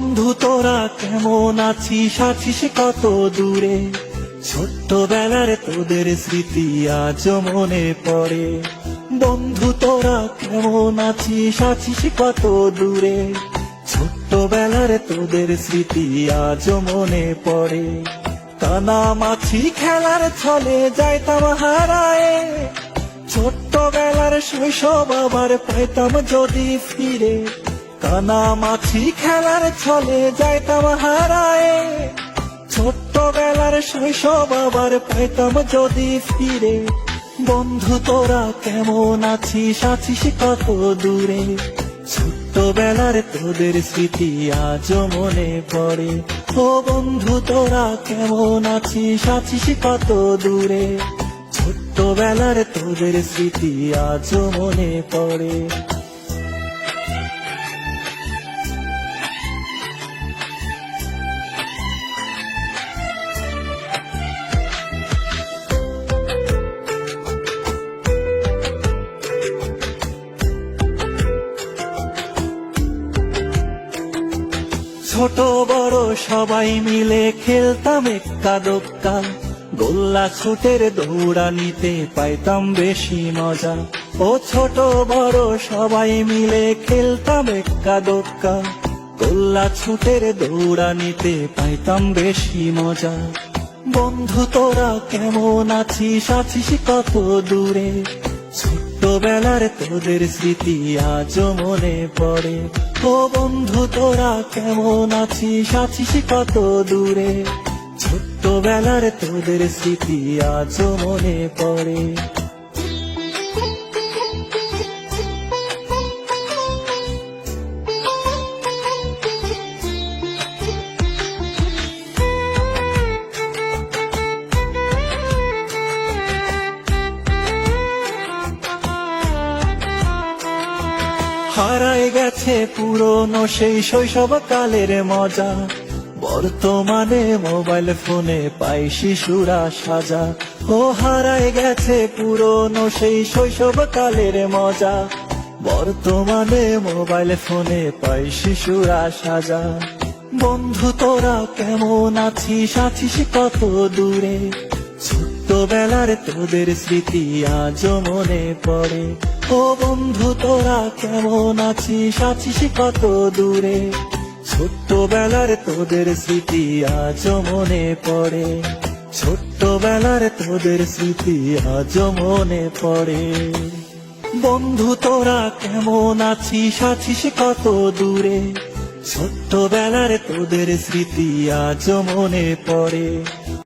বন্ধু তোরা কেমন আছিস, আছিস কত দূরে? ছোট্টবেলার তোদের স্মৃতি আজ মনে পড়ে। বন্ধু তোরা কেমন আছিস, আছিস কত দূরে? ছোট্টবেলার তোদের স্মৃতি আজ মনে পড়ে। কানামাছি খেলার ছলে যাইতাম হারায়ে, ছোট্টবেলার শৈশব আবার পাইতাম যদি ফিরে। কানামাছি খেলার ছলে যাইতাম হারায়ে, ছোট্টবেলার শৈশব আবার পাইতাম যদি ফিরে। বন্ধু তোরা কেমন আছিস, আছিস কত দূরে? ছোট্টবেলার তোদের স্মৃতি আজ মনে পড়ে। ও বন্ধু তোরা কেমন আছিস, আছিস কত দূরে? ছোট্টবেলার তোদের স্মৃতি আজ মনে পড়ে। ছোট বড় সবাই মিলে খেলতাম এক্কা দোক্কা, গোল্লা ছুটের দৌড়ানিতে পাইতাম বেশি মজা। ও ছোট বড় সবাই মিলে খেলতাম এক্কা দোক্কা, গোল্লা ছুটের দৌড়ানিতে পাইতাম বেশি মজা। বন্ধু তোরা কেমন আছিস, আছিস কত দূরে? ছোট্টবেলার তোদের স্মৃতি আজ মনে পড়ে। ও বন্ধু তোরা কেমন আছিস, আছিস কত দূরে? ছোট্টবেলার তোদের স্মৃতি আজ মনে পড়ে। হারায় গেছে পুরনো সেই শৈশব কালের মজা, বর্তমানে মোবাইল ফোনে পাই শিশুরা সাজা। ও হারায় গেছে পুরনো সেই শৈশব কালের মজা, বর্তমানে মোবাইল ফোনে পাই শিশুরা সাজা। বন্ধু তোরা কেমন আছিস, আছিস কত দূরে? ছোট্টবেলার তোদের স্মৃতি আজ মনে পড়ে। ও বন্ধু তোরা কেমন আছিস, আছিস কত দূরে? ছোট্টবেলার তোদের স্মৃতি আজ মনে পড়ে। ছোট্টবেলার তোদের স্মৃতি আজ মনে পড়ে। বন্ধু তোরা কেমন আছিস, আছিস কত দূরে? ছোট্টবেলার তোদের স্মৃতি আজ মনে পড়ে।